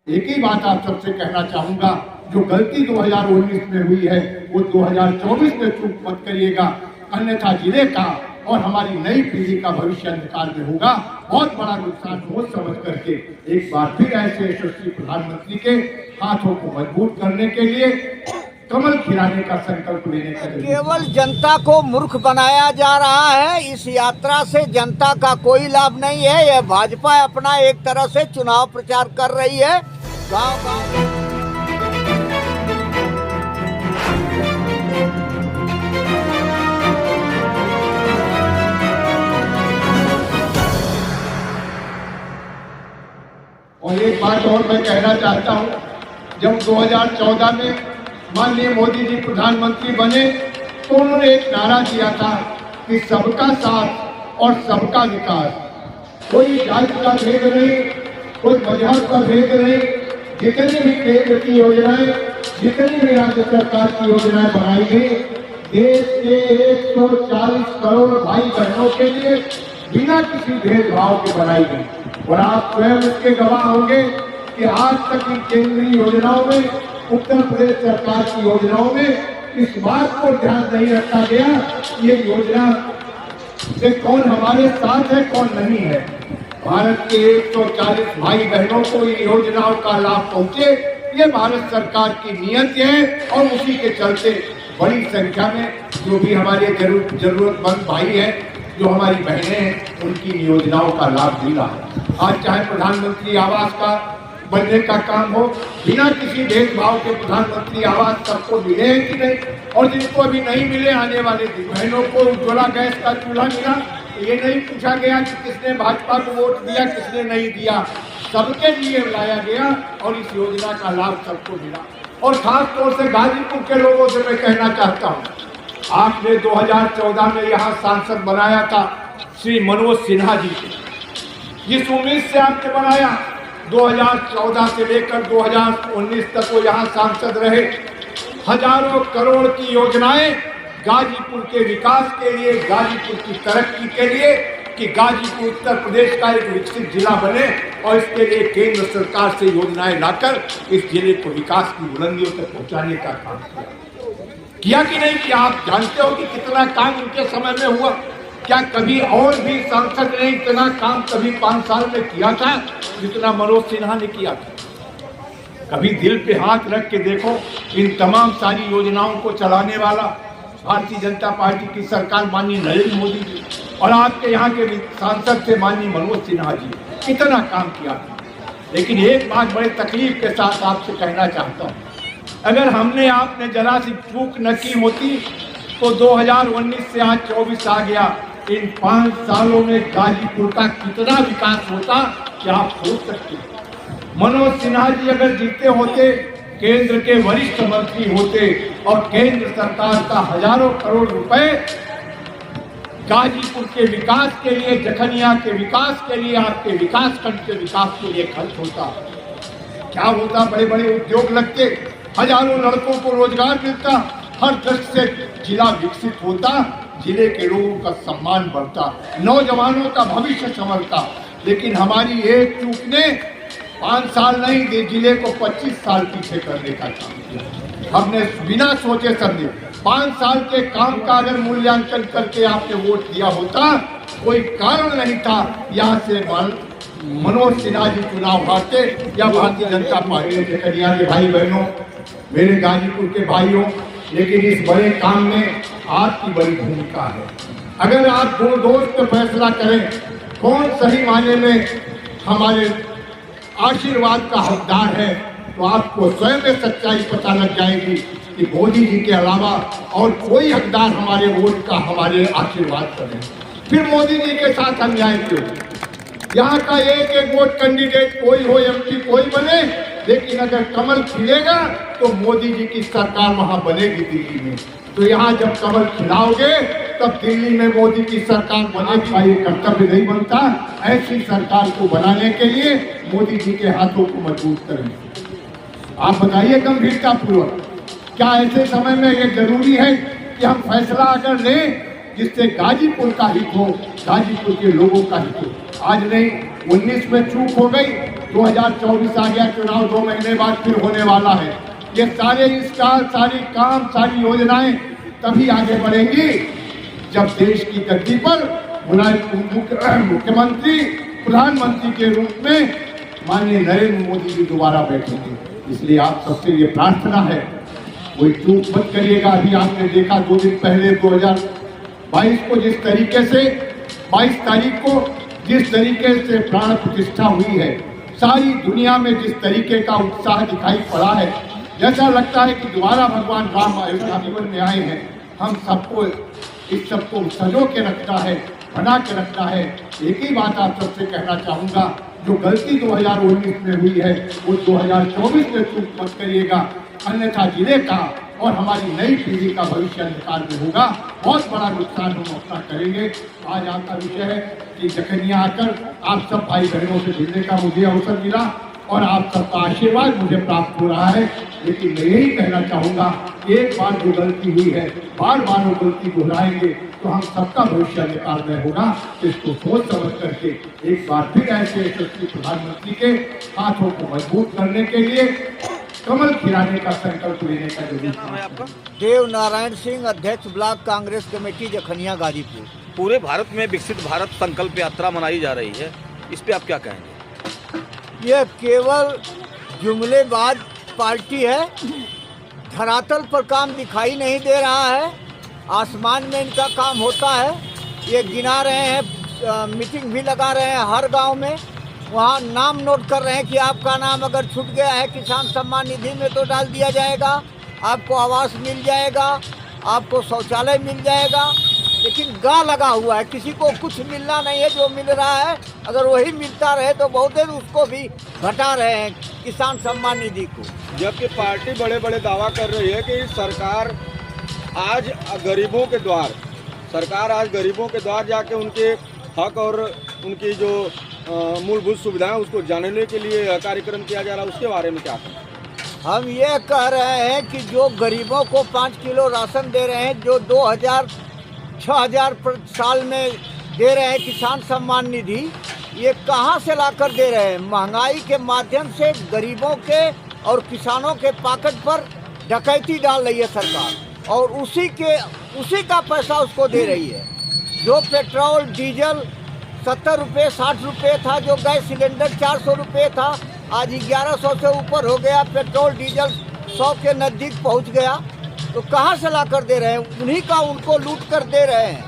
एक ही बात आप सबसे कहना चाहूंगा, जो गलती 2019 में हुई है वो 2024 में चूक मत करिएगा, अन्यथा जिले का और हमारी नई पीढ़ी का भविष्य अंधकार में होगा। बहुत बड़ा नुकसान सोच समझ करके एक बार फिर ऐसे यशस्वी प्रधानमंत्री के हाथों को मजबूत करने के लिए कमल खिलाने का संकल्प लेने का केवल जनता को मूर्ख बनाया जा रहा है। इस यात्रा से जनता का कोई लाभ नहीं है। यह भाजपा अपना एक तरह से चुनाव प्रचार कर रही है। गांव-गांव और एक बात और मैं कहना चाहता हूं, जब 2014 में माननीय मोदी जी प्रधानमंत्री बने तो उन्होंने एक नारा दिया था कि सबका साथ और सबका विकास। कोई जाति का भेद नहीं, कोई मजहब का भेद नहीं। जितनी भी केंद्र की योजनाएं, जितनी भी राज्य सरकार की योजनाएं बनाई गई, देश के 140 करोड़ भाई बहनों के लिए बिना किसी भेदभाव के बनाई गई। और आप स्वयं इसके गवाह होंगे कि आज तक इन केंद्रीय योजनाओं में, उत्तर प्रदेश सरकार की योजनाओं में इस बात को ध्यान नहीं रखा गया ये योजना से कौन हमारे साथ है कौन नहीं है। भारत के 140 भाई बहनों को इन योजनाओं का लाभ पहुंचे, ये भारत सरकार की नीयत है। और उसी के चलते बड़ी संख्या में जो भी हमारे जरूरतमंद भाई हैं, जो हमारी बहनें हैं, उनकी योजनाओं का लाभ मिला है। आज चाहे प्रधानमंत्री आवास का बनने का काम हो, बिना किसी भेदभाव के प्रधानमंत्री आवास सबको मिले हैं कि नहीं, और जिनको अभी नहीं मिले आने वाले दिन बहनों को उज्ज्वला गैस का चूल्हा मिला। ये नहीं पूछा गया कि किसने भाजपा को वोट दिया किसने नहीं दिया, सबके लिए लाया गया और इस योजना का लाभ सबको मिला। और खास तौर से गाजीपुर के लोगों से मैं कहना चाहता हूँ, आपने 2014 में यहाँ सांसद बनाया था श्री मनोज सिन्हा जी को। जिस उम्मीद से आपने बनाया, 2014 से लेकर 2019 तक वो यहाँ सांसद रहे। हजारों करोड़ की योजनाएं गाजीपुर के विकास के लिए, गाजीपुर की तरक्की के लिए, कि गाजीपुर उत्तर प्रदेश का एक विकसित जिला बने, और इसके लिए केंद्र सरकार से योजनाएं लाकर इस जिले को विकास की बुलंदियों तक पहुंचाने का काम किया कि नहीं किया। आप जानते हो कि कितना काम उनके समय में हुआ। क्या कभी और भी सांसद ने इतना काम कभी 5 साल में किया था जितना मनोज सिन्हा ने किया था? कभी दिल पे हाथ रख के देखो, इन तमाम सारी योजनाओं को चलाने वाला भारतीय जनता पार्टी की सरकार माननीय नरेंद्र मोदी जी, और आपके यहाँ के सांसद थे माननीय मनोज सिन्हा जी, कितना काम किया था। लेकिन एक बात बड़े तकलीफ के साथ आपसे कहना चाहता हूँ, अगर हमने आपने जरा सी चूक न की होती तो 2019 से आज 24 आ गया, इन 5 सालों में गाजीपुर का कितना विकास होता क्या आप सोच सकते हैं। मनोज सिन्हा जी अगर जीते होते, केंद्र के वरिष्ठ मंत्री होते और केंद्र सरकार का हजारों करोड़ रुपए गाजीपुर के विकास के लिए, जखनिया के विकास के लिए, आपके विकास खंड के विकास के लिए खर्च होता, क्या होता। बड़े बड़े उद्योग लगते, हजारों लड़कों को रोजगार मिलता, हर दृष्टि से जिला विकसित होता, जिले के लोगों का सम्मान बढ़ता, नौजवानों का भविष्य संवरता। लेकिन हमारी एक चूक ने 5 साल नहीं, जिले को 25 साल पीछे करने का काम किया। हमने बिना सोचे समझे 5 साल के काम का अगर मूल्यांकन करके आपने वोट दिया होता, कोई कारण नहीं था यहाँ से मनोज सिन्हा जी चुनाव हारते या भारतीय जनता पार्टी के कन्या के भाई बहनों, मेरे गाजीपुर के भाइयों। लेकिन इस बड़े काम में आपकी बड़ी भूमिका है। अगर आप दो दोस्त पे फैसला करें कौन सही मायने में हमारे आशीर्वाद का हकदार है, तो आपको स्वयं में सच्चाई पता लग जाएगी कि मोदी जी के अलावा और कोई हकदार हमारे वोट का, हमारे आशीर्वाद का नहीं। फिर मोदी जी के साथ अन्याय क्यों? यहाँ का एक वोट कैंडिडेट कोई हो, एमपी कोई बने, लेकिन अगर कमल खिलेगा तो मोदी जी की सरकार वहां बनेगी दिल्ली में। तो यहाँ जब कमल खिलाओगे तब दिल्ली में मोदी की सरकार बनाने का ये कर्तव्य नहीं बनता। ऐसी सरकार को बनाने के लिए मोदी जी के हाथों को मजबूत करें। आप बताइए गंभीरता पूर्वक, क्या ऐसे समय में ये जरूरी है कि हम फैसला अगर लें जिससे गाजीपुर का हित हो, गाजीपुर के लोगों का हित हो। आज नहीं, 19 में चूक हो गई, 2024 आ गया, चुनाव 2 महीने बाद फिर होने वाला है। ये सारे सारी काम, सारी योजनाएं तभी आगे बढ़ेंगी जब देश की गद्दी पर मुख्यमंत्री, प्रधानमंत्री के रूप में माननीय नरेंद्र मोदी जी दोबारा बैठेंगे। इसलिए आप सबसे ये प्रार्थना है, कोई चूक मत करिएगा। अभी आपने देखा 2 दिन पहले 2022 को जिस तरीके से 22 तारीख को जिस तरीके से प्राण प्रतिष्ठा हुई है, सारी दुनिया में जिस तरीके का उत्साह दिखाई पड़ा है, जैसा लगता है कि दोबारा भगवान राम अयोध्या जीवन में आए हैं। हम सबको इस सबको सजो के रखना है, बना के रखना है। एक ही बात आप सबसे कहना चाहूँगा, जो गलती 2019 में हुई है वो 2024 में चूक मत करिएगा, अन्यथा जिले का और हमारी नई पीढ़ी का भविष्य अंधकार में होगा। बहुत बड़ा नुकसान हम अपना करेंगे। आज आपका विषय है कि जखनिया आकर आप सब भाई बहनों से जुड़ने का मुझे अवसर मिला और आप सबका आशीर्वाद मुझे प्राप्त हो रहा है। लेकिन मैं यही कहना चाहूँगा, एक बार जो गलती हुई है, बार बार वो गलती दोहराएंगे तो हम सबका भविष्य निकालना होगा। इसको सोच समझ करके एक बार फिर ऐसे यशस्वी प्रधानमंत्री के हाथों को मजबूत करने के लिए कमल खिलाने का संकल्प लेने का जरूरी है। देव नारायण सिंह, अध्यक्ष ब्लॉक कांग्रेस कमेटी जखनिया गाजीपुर। पूरे भारत में विकसित भारत संकल्प यात्रा मनाई जा रही है, इस पे आप क्या कहेंगे? यह केवल जुमलेबाज पार्टी है, धरातल पर काम दिखाई नहीं दे रहा है। आसमान में इनका काम होता है। ये गिना रहे हैं, मीटिंग भी लगा रहे हैं हर गांव में, वहाँ नाम नोट कर रहे हैं कि आपका नाम अगर छूट गया है किसान सम्मान निधि में तो डाल दिया जाएगा, आपको आवास मिल जाएगा, आपको शौचालय मिल जाएगा। लेकिन गा लगा हुआ है, किसी को कुछ मिलना नहीं है। जो मिल रहा है अगर वही मिलता रहे तो बहुत देर उसको भी घटा रहे हैं किसान सम्मान निधि को। जबकि पार्टी बड़े बड़े दावा कर रही है कि सरकार आज गरीबों के द्वार जाके उनके हक और उनकी जो मूलभूत सुविधाएं उसको जानने के लिए कार्यक्रम किया जा रहा है, उसके बारे में क्या कहें? हम ये कह रहे हैं कि जो गरीबों को 5 किलो राशन दे रहे हैं, जो 6,000 साल में दे रहे हैं किसान सम्मान निधि, ये कहाँ से लाकर दे रहे हैं? महंगाई के माध्यम से गरीबों के और किसानों के पॉकेट पर डकैती डाल रही है सरकार और उसी का पैसा उसको दे रही है। जो पेट्रोल डीजल 70 रुपये 60 रुपये था, जो गैस सिलेंडर 400 रुपये था, आज 1100 से ऊपर हो गया। पेट्रोल डीजल 100 के नज़दीक पहुंच गया। तो कहाँ से ला कर दे रहे हैं? उन्हीं का उनको लूट कर दे रहे हैं।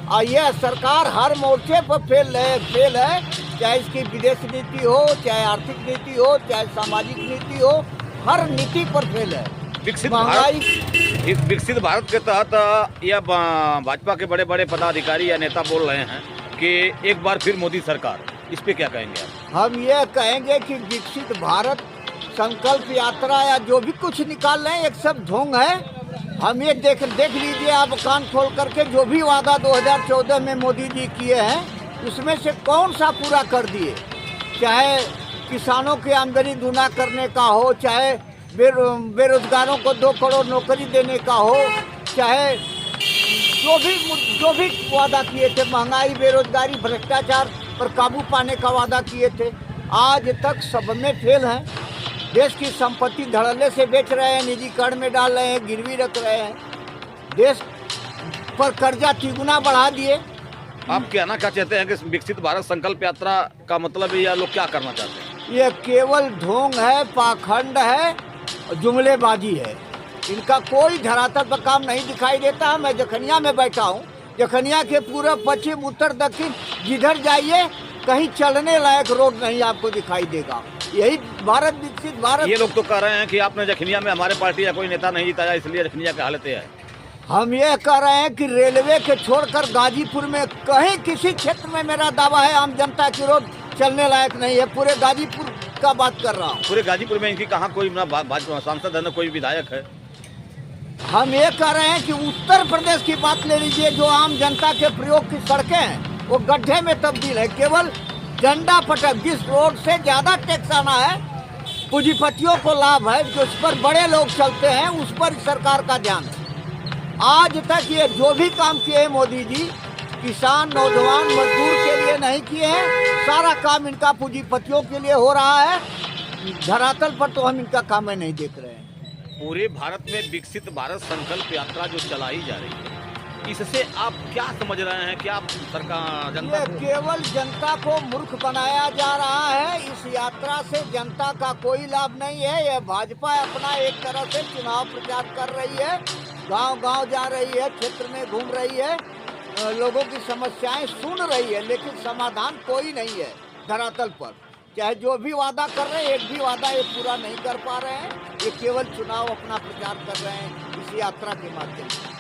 और यह सरकार हर मोर्चे पर फेल है, चाहे इसकी विदेश नीति हो, चाहे आर्थिक नीति हो, चाहे सामाजिक नीति हो, हर नीति पर फेल है। विकसित भारत के तहत यह भाजपा के बड़े बड़े पदाधिकारी या नेता बोल रहे हैं कि एक बार फिर मोदी सरकार, इस पे क्या कहेंगे आप? हम ये कहेंगे कि विकसित भारत संकल्प यात्रा या जो भी कुछ निकाल रहे हैं एक सब ढोंग है। हम ये देख लीजिए आप कान खोल करके, जो भी वादा 2014 में मोदी जी किए हैं उसमें से कौन सा पूरा कर दिए? चाहे किसानों की आमदनी दूना करने का हो, चाहे बेरोजगारों को 2 करोड़ नौकरी देने का हो, चाहे जो भी वादा किए थे, महंगाई, बेरोजगारी, भ्रष्टाचार पर काबू पाने का वादा किए थे, आज तक सब में फेल हैं। देश की संपत्ति धड़ल्ले से बेच रहे हैं, निजीकरण में डाल रहे हैं, गिरवी रख रहे हैं, देश पर कर्जा तिगुना बढ़ा दिए। आप कहना क्या चाहते हैं कि विकसित भारत संकल्प यात्रा का मतलब ये लोग क्या करना चाहते हैं? ये केवल ढोंग है, पाखंड है, जुमलेबाजी है। इनका कोई धरातल पर काम नहीं दिखाई देता। मैं जखनिया में बैठा हूँ, जखनिया के पूर्व पश्चिम उत्तर दक्षिण जिधर जाइए कहीं चलने लायक रोड नहीं आपको दिखाई देगा। यही भारत विकसित भारत। ये लोग तो कह रहे हैं कि आपने जखनिया में हमारे पार्टी या कोई नेता नहीं जिताया, इसलिए जखनिया की हालत है। हम ये कह रहे हैं कि रेलवे के छोड़कर गाजीपुर में कहीं किसी क्षेत्र में, मेरा दावा है, आम जनता की रोड चलने लायक नहीं है। पूरे गाजीपुर का बात कर रहा हूँ। पूरे गाजीपुर में इनकी कहाँ कोई भाजपा सांसद है, न कोई विधायक है। हम ये कह रहे हैं कि उत्तर प्रदेश की बात ले लीजिए, जो आम जनता के प्रयोग की सड़कें हैं वो गड्ढे में तब्दील है। केवल डंडा पटक, जिस रोड से ज्यादा टैक्स आना है, पूंजीपतियों को लाभ है, जो उस पर बड़े लोग चलते हैं, उस पर सरकार का ध्यान है। आज तक ये जो भी काम किए हैं मोदी जी, किसान, नौजवान, मजदूर के लिए लिए नहीं किए हैं। सारा काम इनका पूंजीपतियों के लिए हो रहा है। धरातल पर तो हम इनका काम नहीं देख रहे हैं। पूरे भारत में विकसित भारत संकल्प यात्रा जो चलाई जा रही है, इससे आप क्या समझ रहे हैं? क्या सरकार जनता ये को केवल जनता को मूर्ख बनाया जा रहा है। इस यात्रा से जनता का कोई लाभ नहीं है। ये भाजपा अपना एक तरह से चुनाव प्रचार कर रही है, गांव-गांव जा रही है, क्षेत्र में घूम रही है, लोगों की समस्याएं सुन रही है, लेकिन समाधान कोई नहीं है धरातल पर। चाहे जो भी वादा कर रहे हैं, एक भी वादा ये पूरा नहीं कर पा रहे हैं। ये केवल चुनाव अपना प्रचार कर रहे हैं इस यात्रा के माध्यम से।